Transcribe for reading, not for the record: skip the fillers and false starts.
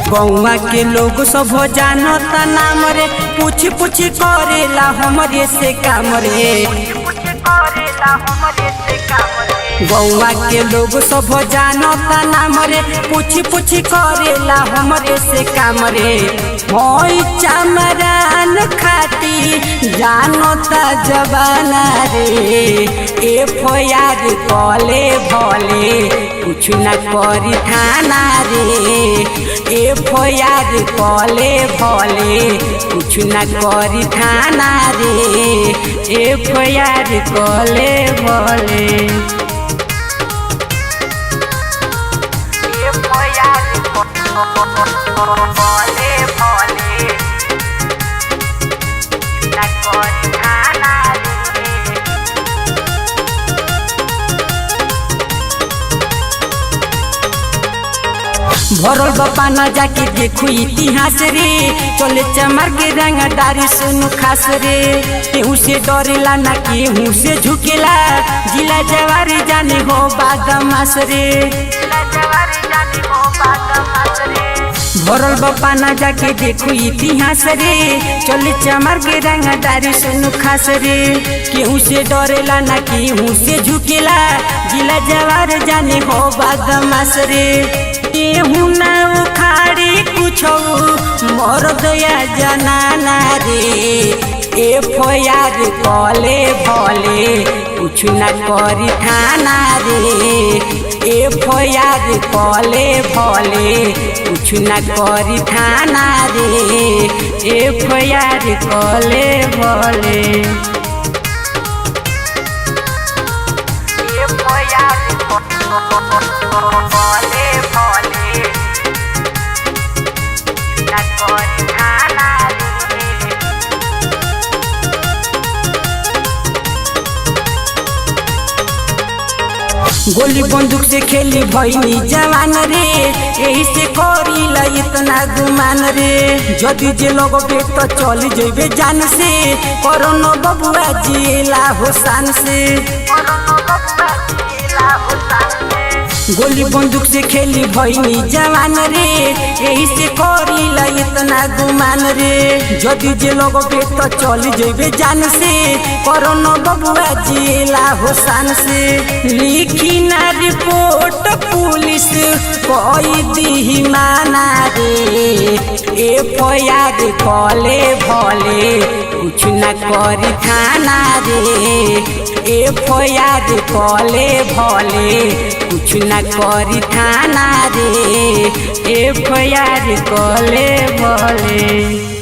गौवा के लोग सब जानता नाम रे, पूछ पूछ करेला हमरे से काम रे। गौवा के लोग सब जानता नाम रे, पूछ पूछ करेला हमरे से काम रे। होई चमरान खाती जानता जबाना रे, एफआईआर कले भले कुछ न करी थाना रे। एफआईआर कले भले कुछ न करी थाना रे। एफआईआर कले भले भरल बापा न जाके देखू इतिहास रे, चले चमर के रंगदारी सुन खास रे। केहू से डरेला ना केहू से झुकेला, जिला जवारी जाने हो बादमास रे। भरल बापा न जाके देखू इतिहास रे, चले चमर के रंगदारी सुन खास रे। केहू से डरेला ना केहू से झुकेला, जिला जवार जाने हो बादमास रे। केहू ना उखाड़ी कुछो मोर दया जनाना रे। एफआईआर कले भले कुछ न करी थाना रे। एफआईआर कले भले कुछ न करी थाना रे। एफआईआर कले भले गोली बंदूक से खेली भईनी जवान रे, यही से करीला इतना गुमान रे। जदि जे लोग बेट तो चल जेबे जान से, करोनो बबुआ जिला होसान से। गोली बंदूक से खेली भईनी जवान रे, यही से करीला इतना गुमान रे। जदि जे लोग बेट तो चल जेबे जान से, करोनो बबुआ जिला होसान से। लिखी ना रिपोर्ट पुलिस कोई दी माना रे। एफआईआर कले भले कुछ न करी थाना रे। एफआईआर कले भले कुछ न करी थाना रे। एफआईआर कले भले।